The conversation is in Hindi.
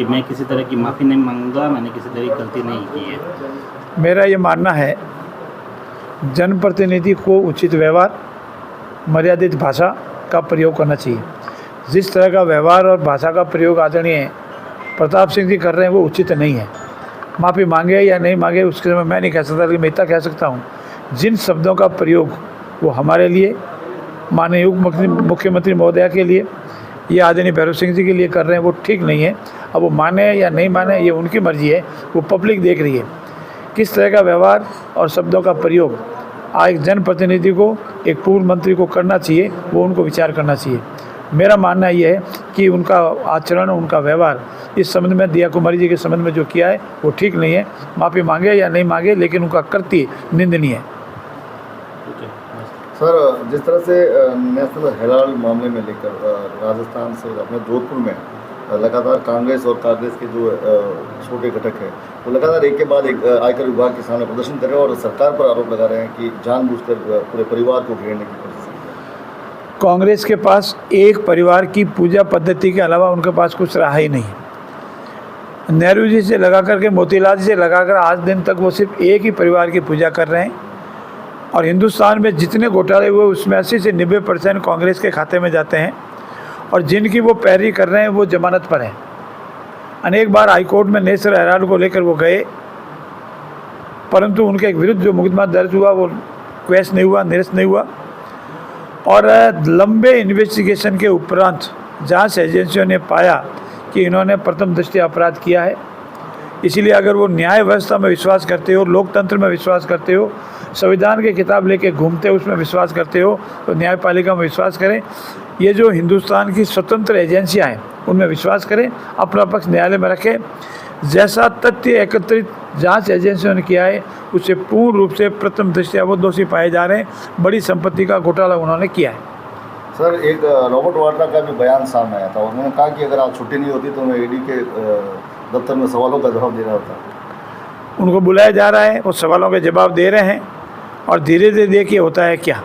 कि मैं किसी तरह की माफ़ी नहीं मांगूंगा, मैंने किसी तरह की गलती नहीं की है। मेरा ये मानना है, जनप्रतिनिधि को उचित व्यवहार, मर्यादित भाषा का प्रयोग करना चाहिए। जिस तरह का व्यवहार और भाषा का प्रयोग आदरणीय प्रताप सिंह जी कर रहे हैं वो उचित नहीं है। माफ़ी मांगे या नहीं मांगे उसके समय मैं नहीं कह सकता, लेकिन मैं इतना कह सकता हूँ, जिन शब्दों का प्रयोग वो हमारे लिए, माननीय उप मुख्यमंत्री महोदया के लिए या आदरणीय भैरव सिंह जी के लिए कर रहे हैं वो ठीक नहीं है। अब वो माने या नहीं माने ये उनकी मर्जी है, वो पब्लिक देख रही है। किस तरह का व्यवहार और शब्दों का प्रयोग एक जनप्रतिनिधि को, एक पूर्व मंत्री को करना चाहिए, वो उनको विचार करना चाहिए। मेरा मानना ये है कि उनका आचरण, उनका व्यवहार इस संबंध में, दिया कुमारी जी के संबंध में जो किया है वो ठीक नहीं है। माफ़ी मांगे या नहीं मांगे, लेकिन उनका कृत्य निंदनीय है। सर, जिस तरह से नेशनल हेराल्ड मामले में लेकर राजस्थान से अपने जोधपुर में लगातार कांग्रेस और कांग्रेस के जो छोटे घटक हैं वो लगातार एक के बाद एक आयकर विभाग के सामने प्रदर्शन कर रहे हैं और सरकार पर आरोप लगा रहे हैं कि जानबूझकर पूरे परिवार को घेरने की कोशिश है। कांग्रेस के पास एक परिवार की पूजा पद्धति के अलावा उनके पास कुछ रहा ही नहीं। नेहरू जी से लगा करके, मोतीलाल जी से लगाकर आज दिन तक वो सिर्फ एक ही परिवार की पूजा कर रहे हैं। और हिंदुस्तान में जितने घोटाले हुए उसमें 80 से 90% कांग्रेस के खाते में जाते हैं, और जिनकी वो पैरवी कर रहे हैं वो जमानत पर हैं। अनेक बार हाईकोर्ट में नेशनल हेराल्ड को लेकर वो गए, परंतु उनके विरुद्ध जो मुकदमा दर्ज हुआ वो क्वेश नहीं हुआ, निरस्त नहीं हुआ। और लंबे इन्वेस्टिगेशन के उपरांत जांच एजेंसियों ने पाया कि इन्होंने प्रथम दृष्टया अपराध किया है। इसीलिए अगर वो न्याय व्यवस्था में विश्वास करते हो, लोकतंत्र में विश्वास करते हो, संविधान की किताब लेके घूमते हो, उसमें विश्वास करते हो, तो न्यायपालिका में विश्वास करें। ये जो हिंदुस्तान की स्वतंत्र एजेंसियां हैं उनमें विश्वास करें, अपना पक्ष न्यायालय में रखें। जैसा तथ्य एकत्रित जांच एजेंसियों ने किया है उससे पूर्ण रूप से प्रथम दृष्टया वो दोषी पाए जा रहे हैं। बड़ी संपत्ति का घोटाला उन्होंने किया है। सर, एक रॉबर्ट वाड्रा का भी बयान सामने आया था। उन्होंने कहा कि अगर आप छुट्टी नहीं होती तो मैं ईडी के दफ्तर में सवालों का जवाब दे रहा होता। उनको बुलाया जा रहा है, वो सवालों के जवाब दे रहे हैं, और धीरे धीरे देखिए होता है क्या।